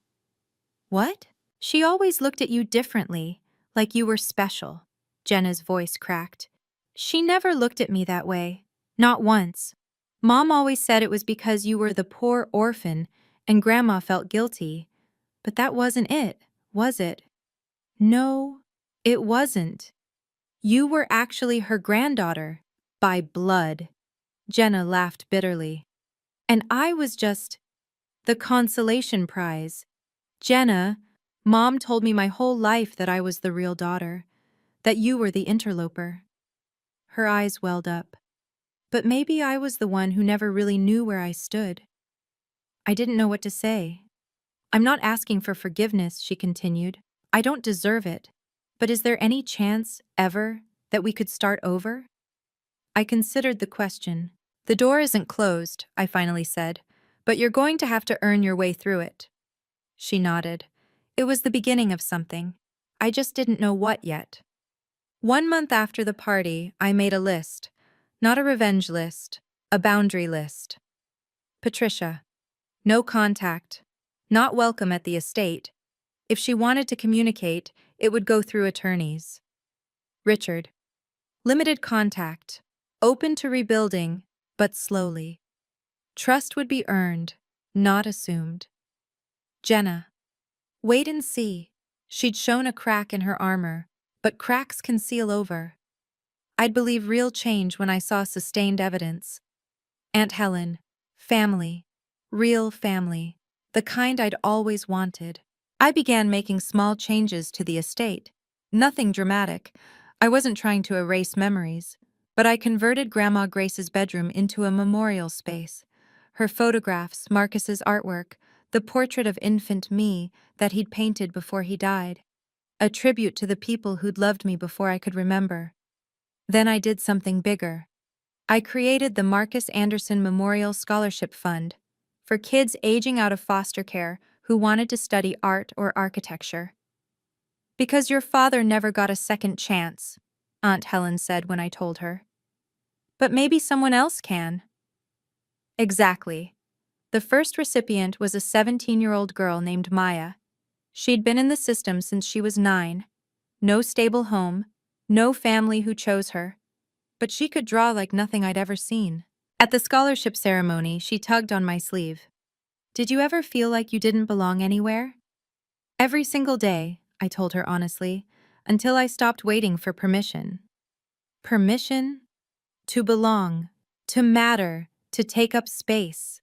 "What?" "She always looked at you differently, like you were special." Jenna's voice cracked. "She never looked at me that way. Not once. Mom always said it was because you were the poor orphan and Grandma felt guilty. But that wasn't it, was it?" "No, it wasn't. You were actually her granddaughter. By blood." Jenna laughed bitterly. "And I was just the consolation prize. Jenna, Mom told me my whole life that I was the real daughter, that you were the interloper." Her eyes welled up. "But maybe I was the one who never really knew where I stood." I didn't know what to say. "I'm not asking for forgiveness," she continued. "I don't deserve it. But is there any chance, ever, that we could start over?" I considered the question. "The door isn't closed," I finally said, "but you're going to have to earn your way through it." She nodded. It was the beginning of something. I just didn't know what yet. 1 month after the party, I made a list. Not a revenge list, a boundary list. Patricia. No contact. Not welcome at the estate. If she wanted to communicate, it would go through attorneys. Richard. Limited contact. Open to rebuilding, but slowly. Trust would be earned, not assumed. Jenna. Wait and see. She'd shown a crack in her armor, but cracks can seal over. I'd believe real change when I saw sustained evidence. Aunt Helen. Family. Real family. The kind I'd always wanted. I began making small changes to the estate. Nothing dramatic. I wasn't trying to erase memories. But I converted Grandma Grace's bedroom into a memorial space. Her photographs, Marcus's artwork, the portrait of infant me that he'd painted before he died. A tribute to the people who'd loved me before I could remember. Then I did something bigger. I created the Marcus Anderson Memorial Scholarship Fund for kids aging out of foster care who wanted to study art or architecture. "Because your father never got a second chance," Aunt Helen said when I told her. "But maybe someone else can." Exactly. The first recipient was a 17-year-old girl named Maya. She'd been in the system since she was 9. No stable home, no family who chose her. But she could draw like nothing I'd ever seen. At the scholarship ceremony, she tugged on my sleeve. "Did you ever feel like you didn't belong anywhere?" "Every single day," I told her honestly, until I stopped waiting for permission. Permission? To belong, to matter, to take up space.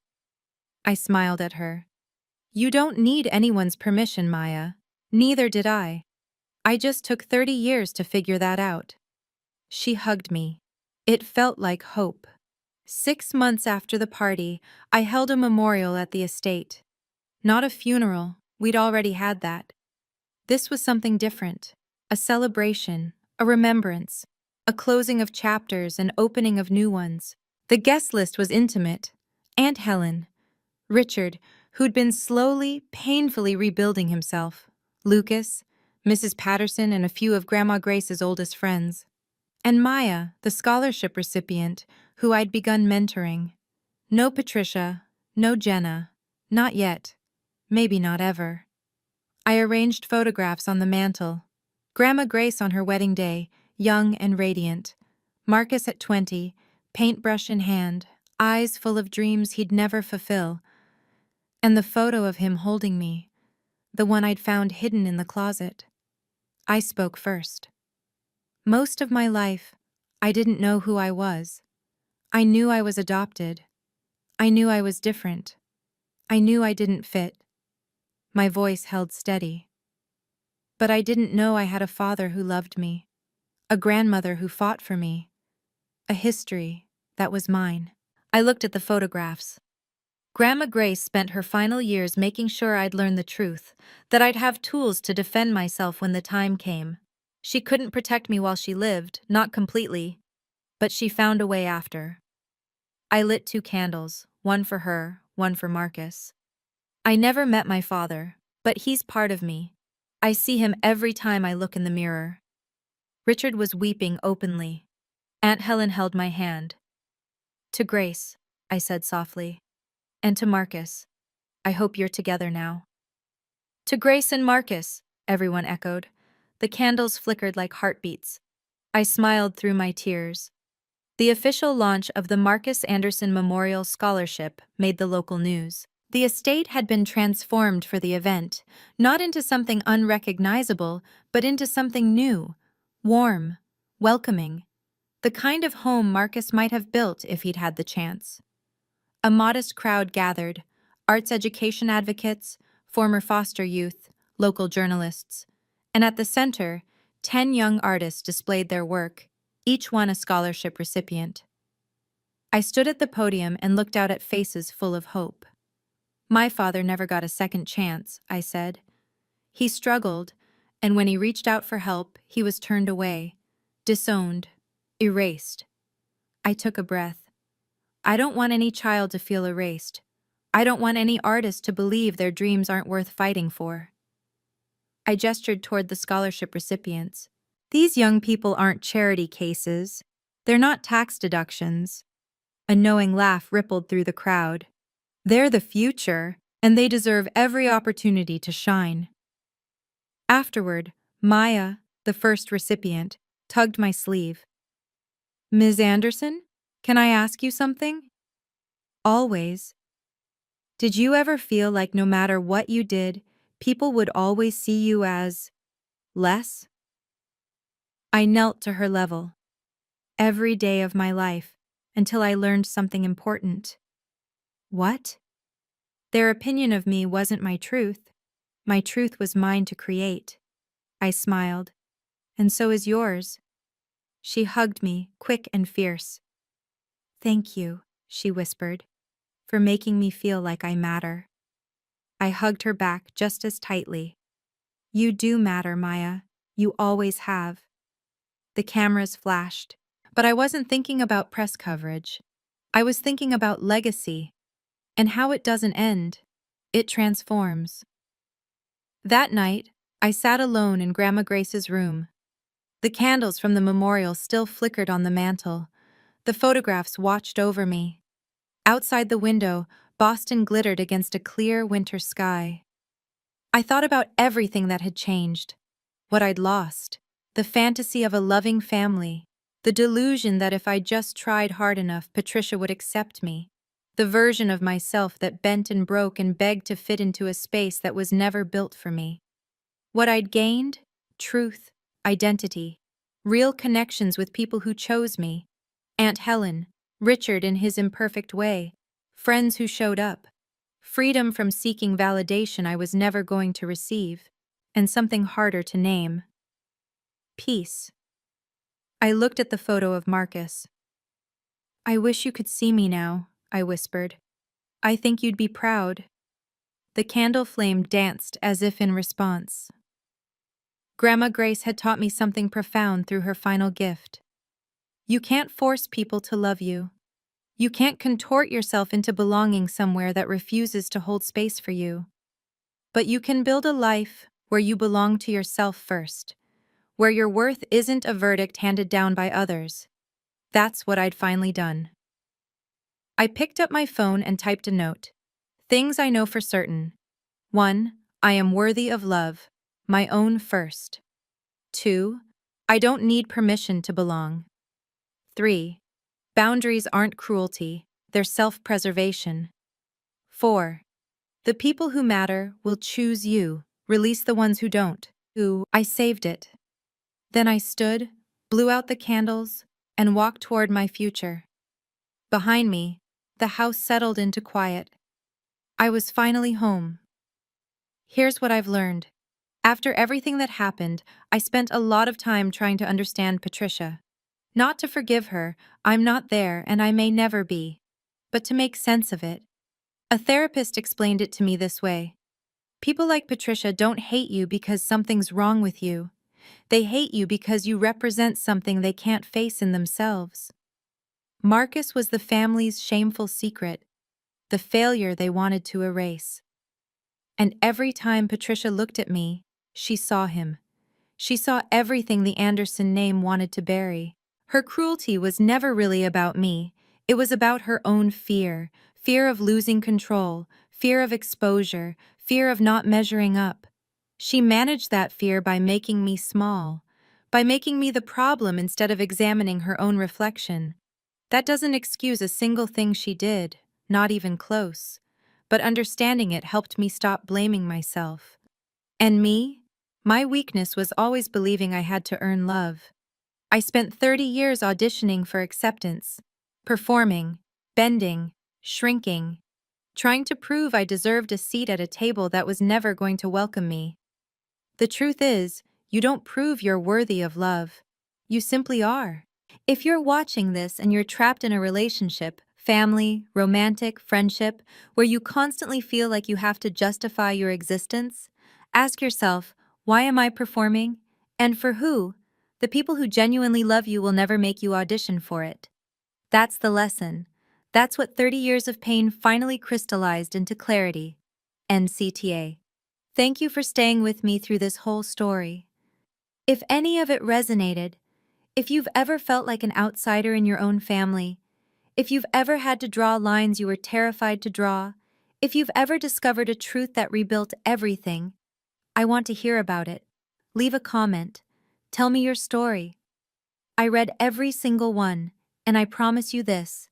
I smiled at her. "You don't need anyone's permission, Maya. Neither did I. I just took 30 years to figure that out." She hugged me. It felt like hope. 6 months after the party, I held a memorial at the estate. Not a funeral, we'd already had that. This was something different. A celebration, a remembrance, a closing of chapters and opening of new ones. The guest list was intimate. Aunt Helen, Richard, who'd been slowly, painfully rebuilding himself, Lucas, Mrs. Patterson, and a few of Grandma Grace's oldest friends. And Maya, the scholarship recipient, who I'd begun mentoring. No Patricia, no Jenna, not yet, maybe not ever. I arranged photographs on the mantel. Grandma Grace on her wedding day, young and radiant. Marcus at 20, paintbrush in hand, eyes full of dreams he'd never fulfill. And the photo of him holding me, the one I'd found hidden in the closet. I spoke first. Most of my life, I didn't know who I was. I knew I was adopted. I knew I was different. I knew I didn't fit. My voice held steady. But I didn't know I had a father who loved me, a grandmother who fought for me, a history that was mine. I looked at the photographs. Grandma Grace spent her final years making sure I'd learn the truth, that I'd have tools to defend myself when the time came. She couldn't protect me while she lived, not completely, but she found a way after. I lit 2 candles, one for her, one for Marcus. I never met my father, but he's part of me. I see him every time I look in the mirror. Richard was weeping openly. Aunt Helen held my hand. To Grace, I said softly. And to Marcus, I hope you're together now. To Grace and Marcus, everyone echoed. The candles flickered like heartbeats. I smiled through my tears. The official launch of the Marcus Anderson Memorial Scholarship made the local news. The estate had been transformed for the event, not into something unrecognizable, but into something new, warm, welcoming, the kind of home Marcus might have built if he'd had the chance. A modest crowd gathered, arts education advocates, former foster youth, local journalists, and at the center, 10 young artists displayed their work, each one a scholarship recipient. I stood at the podium and looked out at faces full of hope. My father never got a second chance, I said. He struggled, and when he reached out for help, he was turned away, disowned, erased. I took a breath. I don't want any child to feel erased. I don't want any artist to believe their dreams aren't worth fighting for. I gestured toward the scholarship recipients. These young people aren't charity cases. They're not tax deductions. A knowing laugh rippled through the crowd. They're the future, and they deserve every opportunity to shine. Afterward, Maya, the first recipient, tugged my sleeve. Ms. Anderson, can I ask you something? Always. Did you ever feel like no matter what you did, people would always see you as less? I knelt to her level. Every day of my life, until I learned something important. What? Their opinion of me wasn't my truth. My truth was mine to create. I smiled. And so is yours. She hugged me, quick and fierce. Thank you, she whispered, for making me feel like I matter. I hugged her back just as tightly. You do matter, Maya. You always have. The cameras flashed. But I wasn't thinking about press coverage. I was thinking about legacy and how it doesn't end. It transforms. That night, I sat alone in Grandma Grace's room. The candles from the memorial still flickered on the mantel. The photographs watched over me. Outside the window, Boston glittered against a clear winter sky. I thought about everything that had changed, what I'd lost, the fantasy of a loving family, the delusion that if I just tried hard enough, Patricia would accept me, the version of myself that bent and broke and begged to fit into a space that was never built for me. What I'd gained? Truth, identity, real connections with people who chose me. Aunt Helen, Richard in his imperfect way, friends who showed up, freedom from seeking validation I was never going to receive, and something harder to name. Peace. I looked at the photo of Marcus. I wish you could see me now, I whispered. I think you'd be proud. The candle flame danced as if in response. Grandma Grace had taught me something profound through her final gift. You can't force people to love you. You can't contort yourself into belonging somewhere that refuses to hold space for you. But you can build a life where you belong to yourself first, where your worth isn't a verdict handed down by others. That's what I'd finally done. I picked up my phone and typed a note. Things I know for certain. 1. I am worthy of love, my own first. 2. I don't need permission to belong. 3. Boundaries aren't cruelty, they're self-preservation. 4. The people who matter will choose you, release the ones who don't. Ooh, I saved it. Then I stood, blew out the candles, and walked toward my future. Behind me, the house settled into quiet. I was finally home. Here's what I've learned. After everything that happened, I spent a lot of time trying to understand Patricia. Not to forgive her, I'm not there and I may never be. But to make sense of it. A therapist explained it to me this way. People like Patricia don't hate you because something's wrong with you. They hate you because you represent something they can't face in themselves. Marcus was the family's shameful secret, the failure they wanted to erase. And every time Patricia looked at me, she saw him. She saw everything the Anderson name wanted to bury. Her cruelty was never really about me. It was about her own fear, fear of losing control, fear of exposure, fear of not measuring up. She managed that fear by making me small, by making me the problem instead of examining her own reflection. That doesn't excuse a single thing she did, not even close. But understanding it helped me stop blaming myself. And me? My weakness was always believing I had to earn love. I spent 30 years auditioning for acceptance, performing, bending, shrinking, trying to prove I deserved a seat at a table that was never going to welcome me. The truth is, you don't prove you're worthy of love. You simply are. If you're watching this and you're trapped in a relationship, family, romantic, friendship, where you constantly feel like you have to justify your existence, ask yourself, why am I performing? And for who? The people who genuinely love you will never make you audition for it. That's the lesson. That's what 30 years of pain finally crystallized into clarity. NCTA. Thank you for staying with me through this whole story. If any of it resonated, if you've ever felt like an outsider in your own family, if you've ever had to draw lines you were terrified to draw, if you've ever discovered a truth that rebuilt everything, I want to hear about it. Leave a comment. Tell me your story. I read every single one, and I promise you this,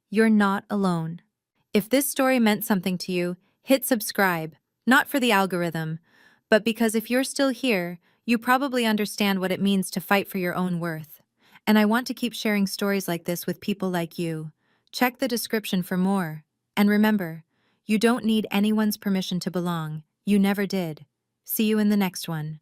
you're not alone. If this story meant something to you, hit subscribe, not for the algorithm, but because if you're still here, you probably understand what it means to fight for your own worth. And I want to keep sharing stories like this with people like you. Check the description for more. And remember, you don't need anyone's permission to belong. You never did. See you in the next one.